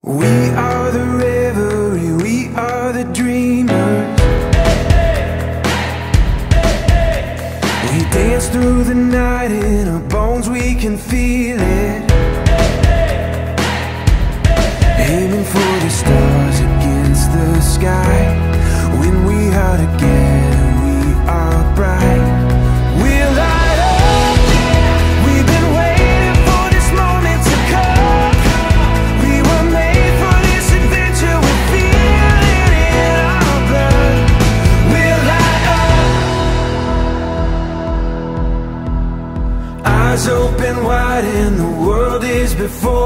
We are the revelry, we are the dreamers. We dance through the night, in our bones we can feel it. Aiming for the stars against the sky. When we are together, we are bright. We're light up. We've been waiting for this moment to come. We were made for this adventure. We feel it in our blood. We're light up. Eyes open wide and the world is before